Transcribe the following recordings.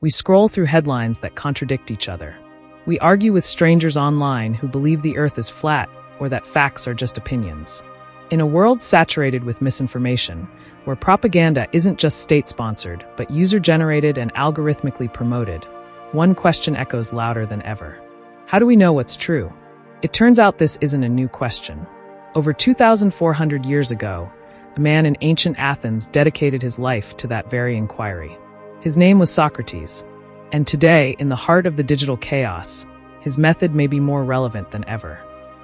We scroll through headlines that contradict each other. We argue with strangers online who believe the earth is flat or that facts are just opinions. In a world saturated with misinformation, where propaganda isn't just state-sponsored, but user-generated and algorithmically promoted, one question echoes louder than ever. How do we know what's true? It turns out this isn't a new question. Over 2,400 years ago, a man in ancient Athens dedicated his life to that very inquiry. His name was Socrates, and today, in the heart of the digital chaos, his method may be more relevant than ever.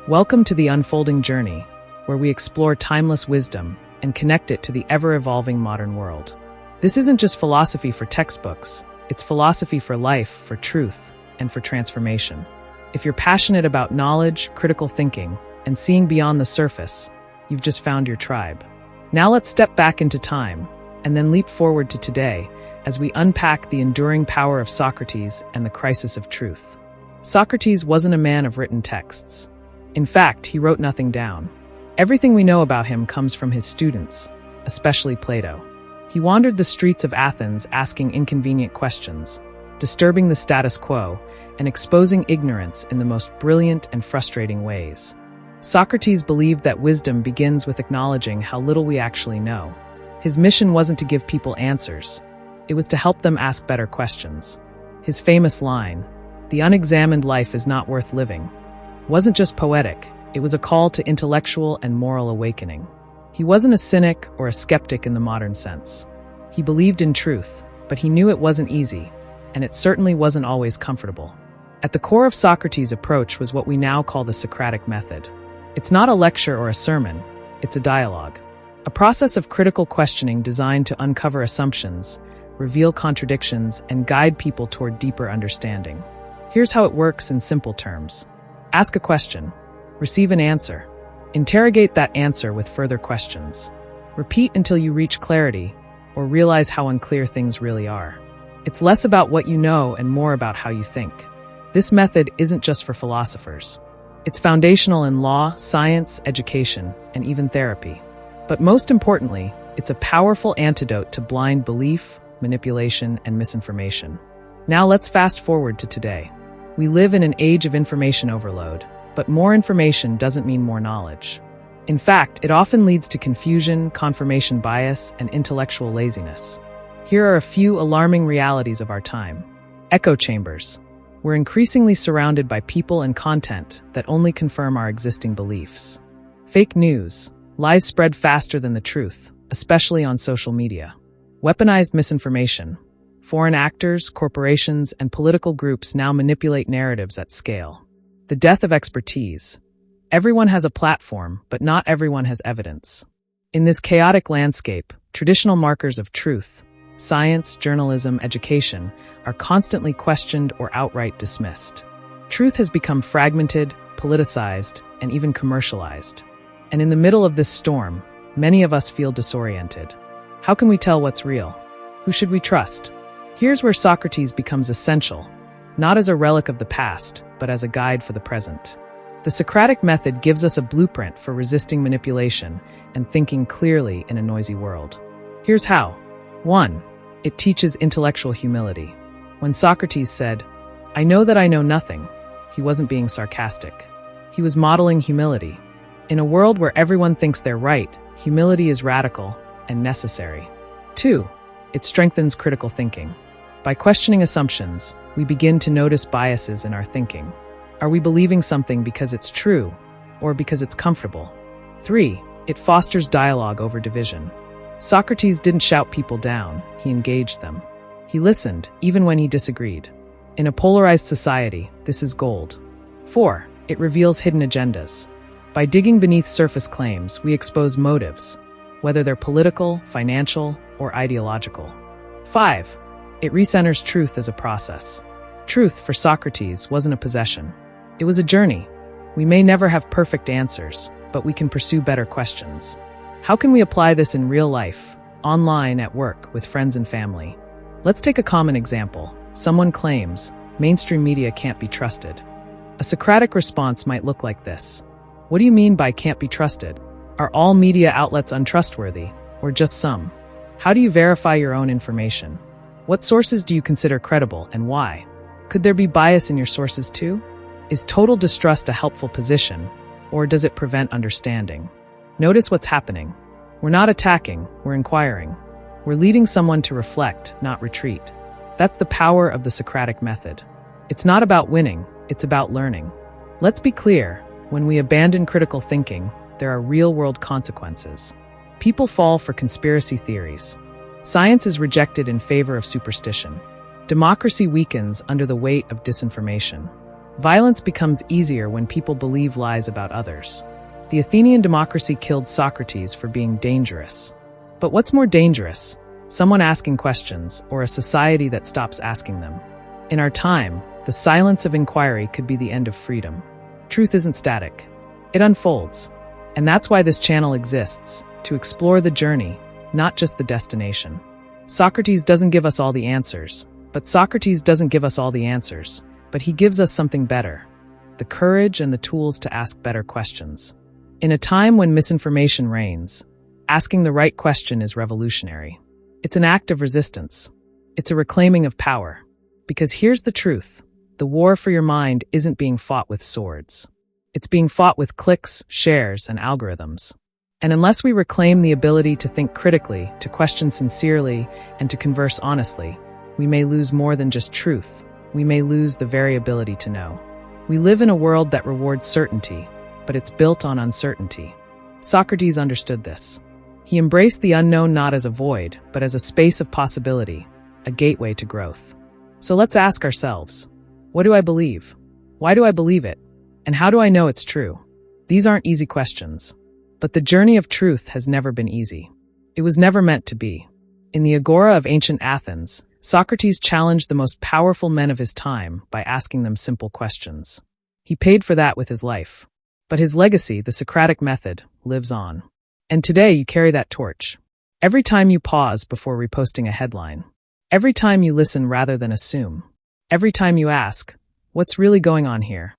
Welcome to the unfolding journey, where we explore timeless wisdom and connect it to the ever-evolving modern world. This isn't just philosophy for textbooks, it's philosophy for life, for truth, and for transformation. If you're passionate about knowledge, critical thinking, and seeing beyond the surface, you've just found your tribe. Now let's step back into time, and then leap forward to today, as we unpack the enduring power of Socrates and the crisis of truth. Socrates wasn't a man of written texts. In fact, he wrote nothing down. Everything we know about him comes from his students, especially Plato. He wandered the streets of Athens asking inconvenient questions, disturbing the status quo, and exposing ignorance in the most brilliant and frustrating ways. Socrates believed that wisdom begins with acknowledging how little we actually know. His mission wasn't to give people answers. It was to help them ask better questions. His famous line, "The unexamined life is not worth living," wasn't just poetic, it was a call to intellectual and moral awakening. He wasn't a cynic or a skeptic in the modern sense. He believed in truth, but he knew it wasn't easy, and it certainly wasn't always comfortable. At the core of Socrates' approach was what we now call the Socratic Method. It's not a lecture or a sermon, it's a dialogue. A process of critical questioning designed to uncover assumptions, reveal contradictions, and guide people toward deeper understanding. Here's how it works in simple terms. Ask a question. Receive an answer. Interrogate that answer with further questions. Repeat until you reach clarity or realize how unclear things really are. It's less about what you know and more about how you think. This method isn't just for philosophers. It's foundational in law, science, education, and even therapy. But most importantly, it's a powerful antidote to blind belief, manipulation, and misinformation. Now let's fast forward to today. We live in an age of information overload, but more information doesn't mean more knowledge. In fact, it often leads to confusion, confirmation bias, and intellectual laziness. Here are a few alarming realities of our time. Echo chambers. We're increasingly surrounded by people and content that only confirm our existing beliefs. Fake news. Lies spread faster than the truth, especially on social media. Weaponized misinformation. Foreign actors, corporations, and political groups now manipulate narratives at scale. The death of expertise. Everyone has a platform, but not everyone has evidence. In this chaotic landscape, traditional markers of truth, science, journalism, education, are constantly questioned or outright dismissed. Truth has become fragmented, politicized, and even commercialized. And in the middle of this storm, many of us feel disoriented. How can we tell what's real? Who should we trust? Here's where Socrates becomes essential, not as a relic of the past, but as a guide for the present. The Socratic Method gives us a blueprint for resisting manipulation and thinking clearly in a noisy world. Here's how. 1. It teaches intellectual humility. When Socrates said, "I know that I know nothing," he wasn't being sarcastic. He was modeling humility. In a world where everyone thinks they're right, humility is radical and necessary. 2. It strengthens critical thinking. By questioning assumptions, we begin to notice biases in our thinking. Are we believing something because it's true or because it's comfortable? 3. It fosters dialogue over division. Socrates didn't shout people down, he engaged them. He listened, even when he disagreed. In a polarized society, this is gold. 4. It reveals hidden agendas. By digging beneath surface claims, we expose motives, whether they're political, financial, or ideological. 5. It recenters truth as a process. Truth, for Socrates, wasn't a possession. It was a journey. We may never have perfect answers, but we can pursue better questions. How can we apply this in real life, online, at work, with friends and family? Let's take a common example. Someone claims, mainstream media can't be trusted. A Socratic response might look like this. What do you mean by can't be trusted? Are all media outlets untrustworthy, or just some? How do you verify your own information? What sources do you consider credible and why? Could there be bias in your sources too? Is total distrust a helpful position, or does it prevent understanding? Notice what's happening. We're not attacking, we're inquiring. We're leading someone to reflect, not retreat. That's the power of the Socratic Method. It's not about winning, it's about learning. Let's be clear, when we abandon critical thinking, there are real-world consequences. People fall for conspiracy theories. Science is rejected in favor of superstition. Democracy weakens under the weight of disinformation. Violence becomes easier when people believe lies about others. The Athenian democracy killed Socrates for being dangerous. But what's more dangerous? Someone asking questions, or a society that stops asking them? In our time, the silence of inquiry could be the end of freedom. Truth isn't static. It unfolds. And that's why this channel exists, to explore the journey, not just the destination. Socrates doesn't give us all the answers, but he gives us something better, the courage and the tools to ask better questions. In a time when misinformation reigns, asking the right question is revolutionary. It's an act of resistance. It's a reclaiming of power. Because here's the truth, the war for your mind isn't being fought with swords. It's being fought with clicks, shares, and algorithms. And unless we reclaim the ability to think critically, to question sincerely, and to converse honestly, we may lose more than just truth. We may lose the very ability to know. We live in a world that rewards certainty, but it's built on uncertainty. Socrates understood this. He embraced the unknown not as a void, but as a space of possibility, a gateway to growth. So let's ask ourselves, what do I believe? Why do I believe it? And how do I know it's true? These aren't easy questions. But the journey of truth has never been easy. It was never meant to be. In the Agora of ancient Athens, Socrates challenged the most powerful men of his time by asking them simple questions. He paid for that with his life. But his legacy, the Socratic Method, lives on. And today you carry that torch. Every time you pause before reposting a headline. Every time you listen rather than assume. Every time you ask, what's really going on here?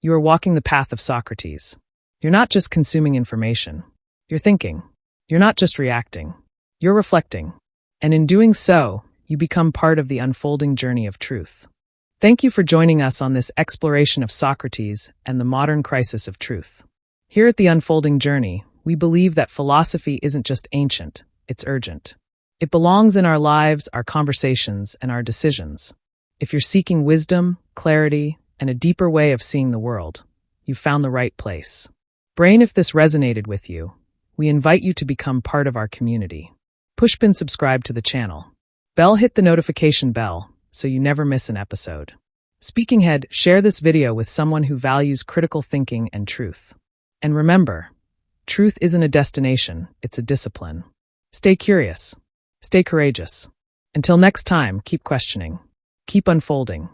You are walking the path of Socrates. You're not just consuming information. You're thinking. You're not just reacting. You're reflecting. And in doing so, you become part of the unfolding journey of truth. Thank you for joining us on this exploration of Socrates and the modern crisis of truth. Here at the Unfolding Journey, we believe that philosophy isn't just ancient, it's urgent. It belongs in our lives, our conversations, and our decisions. If you're seeking wisdom, clarity, and a deeper way of seeing the world, you've found the right place. Brain, if this resonated with you, we invite you to become part of our community. Pushpin subscribe to the channel. Bell, hit the notification bell so you never miss an episode. Speaking Head, share this video with someone who values critical thinking and truth. And remember, truth isn't a destination, it's a discipline. Stay curious. Stay courageous. Until next time, keep questioning. Keep unfolding.